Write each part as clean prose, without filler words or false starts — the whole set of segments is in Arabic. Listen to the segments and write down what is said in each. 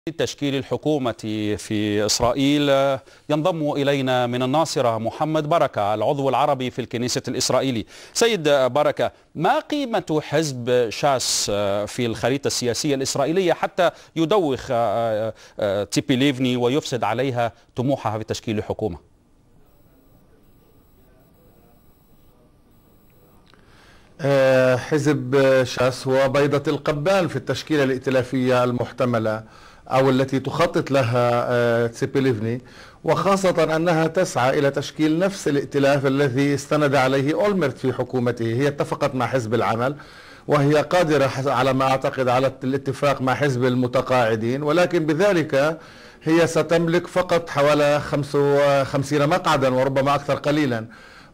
تشكيل الحكومة في إسرائيل ينضم إلينا من الناصرة محمد بركة العضو العربي في الكنيسة الإسرائيلي. سيد بركة، ما قيمة حزب شاس في الخريطة السياسية الإسرائيلية حتى يدوخ تسيبي ليفني ويفسد عليها طموحها في تشكيل الحكومة؟ حزب شاس هو بيضة القبان في التشكيلة الائتلافية المحتملة أو التي تخطط لها تسيبي ليفني، وخاصة أنها تسعى إلى تشكيل نفس الائتلاف الذي استند عليه أولمرت في حكومته. هي اتفقت مع حزب العمل وهي قادرة على ما أعتقد على الاتفاق مع حزب المتقاعدين، ولكن بذلك هي ستملك فقط حوالي 55 مقعدا وربما أكثر قليلا،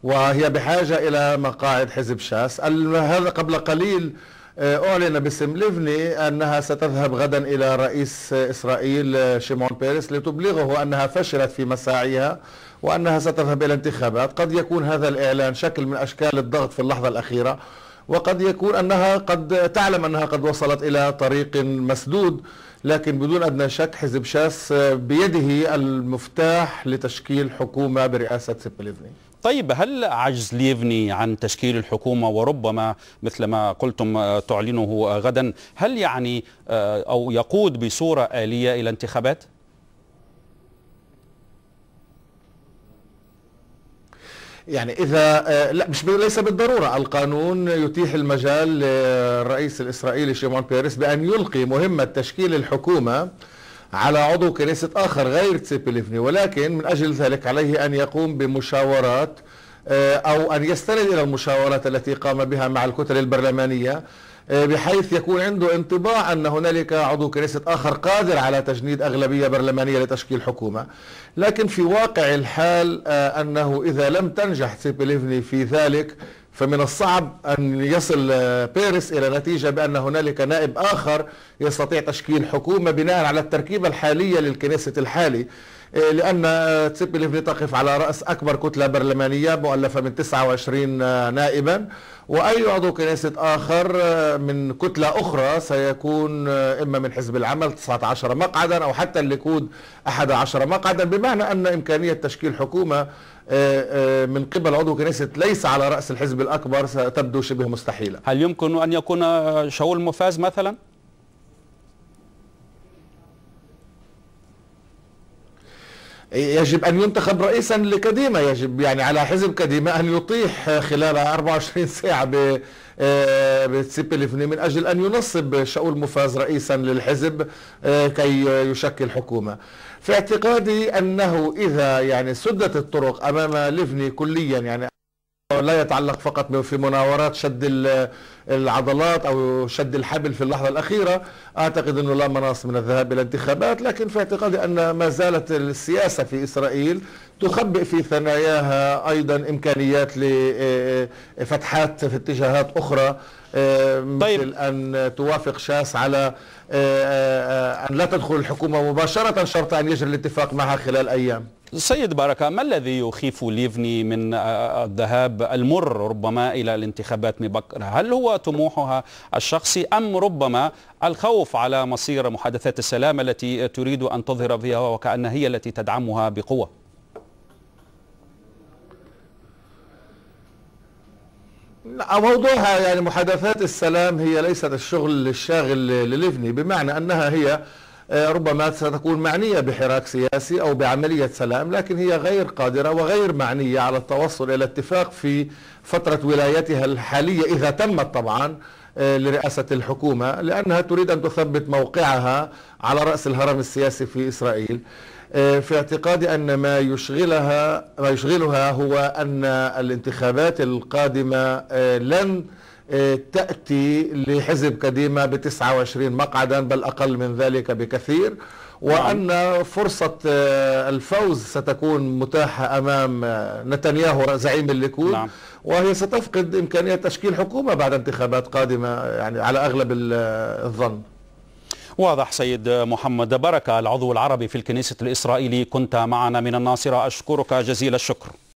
وهي بحاجة إلى مقاعد حزب شاس. هذا قبل قليل أعلن باسم ليفني أنها ستذهب غدا إلى رئيس إسرائيل شيمون بيرس لتبلغه أنها فشلت في مساعيها وأنها ستذهب إلى انتخابات. قد يكون هذا الإعلان شكل من أشكال الضغط في اللحظة الأخيرة، وقد يكون أنها قد تعلم أنها قد وصلت إلى طريق مسدود، لكن بدون أدنى شك حزب شاس بيده المفتاح لتشكيل حكومة برئاسة تسيبي ليفني. طيب، هل عجز ليفني عن تشكيل الحكومة وربما مثل ما قلتم تعلنه غدا، هل يعني أو يقود بصورة آلية إلى انتخابات؟ يعني إذا لا، ليس بالضرورة. القانون يتيح المجال للرئيس الإسرائيلي شيمون بيرس بأن يلقي مهمة تشكيل الحكومة على عضو كنيسة آخر غير تسيبي ليفني، ولكن من أجل ذلك عليه أن يقوم بمشاورات أو أن يستند إلى المشاورات التي قام بها مع الكتل البرلمانية، بحيث يكون عنده انطباع أن هنالك عضو كنيسة آخر قادر على تجنيد أغلبية برلمانية لتشكيل حكومة. لكن في واقع الحال أنه إذا لم تنجح تسيبي ليفني في ذلك، فمن الصعب أن يصل بيرس إلى نتيجة بأن هنالك نائب آخر يستطيع تشكيل حكومة بناء على التركيبة الحالية للكنيسة الحالي، لأن تسيبي ليفني تقف على رأس أكبر كتلة برلمانية مؤلفة من 29 نائبا، وأي عضو كنيسة آخر من كتلة أخرى سيكون إما من حزب العمل 19 مقعدا أو حتى الليكود 11 مقعدا، بمعنى أن إمكانية تشكيل حكومة من قبل عضو كنيسة ليس على رأس الحزب الأكبر ستبدو شبه مستحيلة. هل يمكن أن يكون شاول موفاز مثلا؟ يجب أن ينتخب رئيسا لكديمة، يجب يعني على حزب كديمة أن يطيح خلال 24 ساعة بتسيبي ليفني من أجل أن ينصب شاول موفاز رئيسا للحزب كي يشكل حكومة. في اعتقادي أنه إذا يعني سدت الطرق أمام ليفني كليا، يعني لا يتعلق فقط في مناورات شد العضلات أو شد الحبل في اللحظة الأخيرة، أعتقد أنه لا مناص من الذهاب إلى انتخابات. لكن في اعتقادي أن ما زالت السياسة في إسرائيل تخبئ في ثناياها أيضا إمكانيات لفتحات في اتجاهات أخرى، مثل أن توافق شاس على أن لا تدخل الحكومة مباشرة شرط أن يجري الاتفاق معها خلال أيام. سيد بركة، ما الذي يخيف ليفني من الذهاب المر ربما إلى الانتخابات مبكرة؟ هل هو طموحها الشخصي أم ربما الخوف على مصير محادثات السلام التي تريد أن تظهر فيها وكأن هي التي تدعمها بقوة؟ موضوعها يعني محادثات السلام هي ليست الشغل الشاغل لليفني، بمعنى أنها هي ربما ستكون معنية بحراك سياسي أو بعملية سلام، لكن هي غير قادرة وغير معنية على التوصل إلى اتفاق في فترة ولايتها الحالية إذا تمت طبعا لرئاسة الحكومة، لأنها تريد أن تثبت موقعها على رأس الهرم السياسي في إسرائيل. في اعتقادي أن ما يشغلها هو أن الانتخابات القادمة لن تأتي لحزب كديمة ب29 مقعدا، بل أقل من ذلك بكثير، وأن فرصة الفوز ستكون متاحة أمام نتنياهو زعيم الليكود، وهي ستفقد إمكانية تشكيل حكومة بعد انتخابات قادمة يعني على أغلب الظن. واضح. سيد محمد بركة العضو العربي في الكنيسة الإسرائيلي، كنت معنا من الناصرة، أشكرك جزيل الشكر.